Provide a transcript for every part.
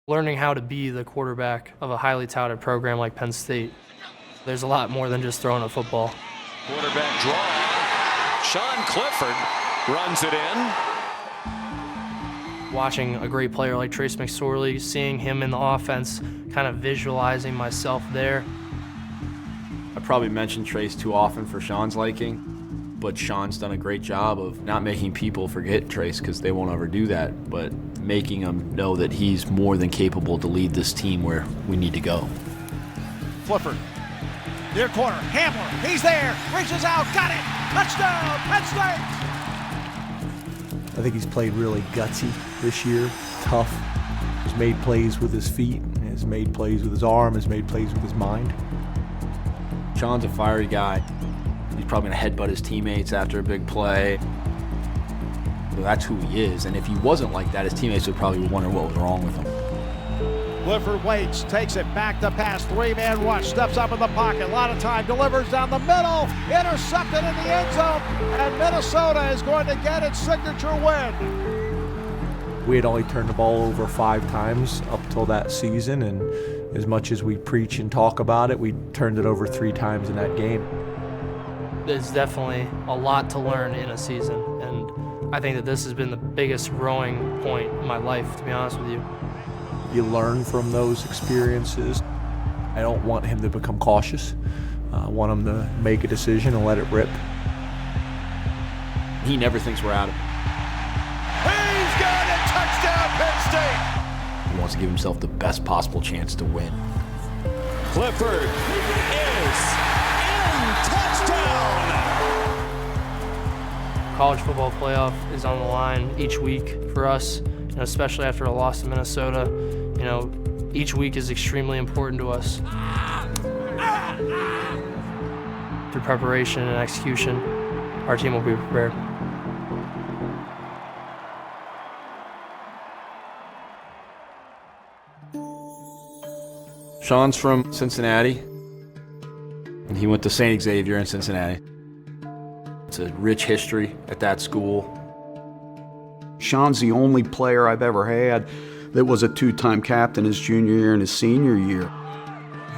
Learning how to be the quarterback of a highly touted program like Penn State. There's a lot more than just throwing a football. Quarterback draw. Sean Clifford runs it in. Watching a great player like Trace McSorley, seeing him in the offense, kind of visualizing myself there. I probably mentioned Trace too often for Sean's liking, but Sean's done a great job of not making people forget Trace, because they won't ever do that, but making them know that he's more than capable to lead this team where we need to go. Clifford, near corner, Hamler, he's there, reaches out, got it, touchdown, Penn State! I think he's played really gutsy this year, tough. He's made plays with his feet, has made plays with his arm, has made plays with his mind. Sean's a fiery guy. He's probably gonna headbutt his teammates after a big play. So that's who he is, and if he wasn't like that, his teammates would probably wonder what was wrong with him. Clifford waits, takes it back to pass, three-man rush, steps up in the pocket, a lot of time, delivers down the middle, intercepted in the end zone, and Minnesota is going to get its signature win. We had only turned the ball over 5 times up till that season, and as much as we preach and talk about it, we turned it over 3 times in that game. There's definitely a lot to learn in a season, and I think that this has been the biggest growing point in my life, to be honest with you. You learn from those experiences. I don't want him to become cautious. I want him to make a decision and let it rip. He never thinks we're out of it. He's got it, touchdown Penn State! He wants to give himself the best possible chance to win. Clifford is in, touchdown! College football playoff is on the line each week for us, especially after a loss to Minnesota. Each week is extremely important to us. Through preparation and execution, our team will be prepared. Sean's from Cincinnati, and he went to St. Xavier in Cincinnati. It's a rich history at that school. Sean's the only player I've ever had that was a 2-time captain his junior year and his senior year.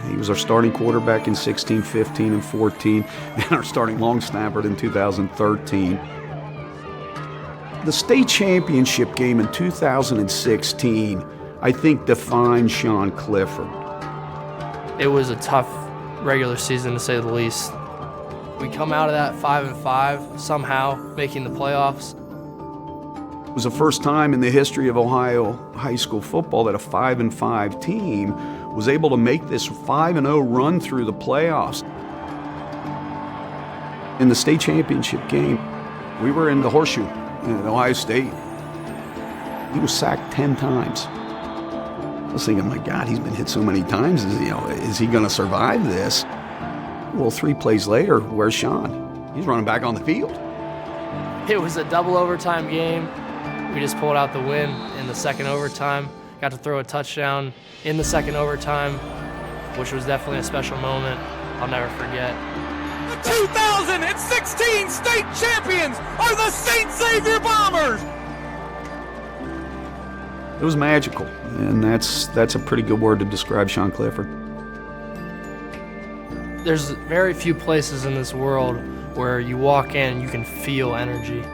He was our starting quarterback in 16, 15, and 14, and our starting long snapper in 2013. The state championship game in 2016, I think, defined Sean Clifford. It was a tough regular season, to say the least. We come out of that 5-5, somehow making the playoffs. It was the first time in the history of Ohio high school football that a 5-5 team was able to make this 5-0 run through the playoffs. In the state championship game, we were in the horseshoe in Ohio State. He was sacked 10 times. I was thinking, my God, he's been hit so many times. Is he going to survive this? Well, 3 plays later, where's Sean? He's running back on the field. It was a double overtime game. We just pulled out the win in the second overtime. Got to throw a touchdown in the second overtime, which was definitely a special moment I'll never forget. The 2016 state champions are the St. Xavier Bombers! It was magical, and that's a pretty good word to describe Sean Clifford. There's very few places in this world where you walk in and you can feel energy.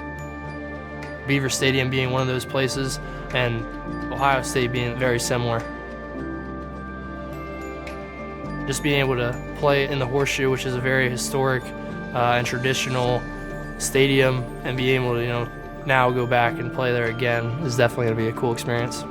Beaver Stadium being one of those places, and Ohio State being very similar. Just being able to play in the Horseshoe, which is a very historic and traditional stadium, and being able to, now go back and play there again is definitely going to be a cool experience.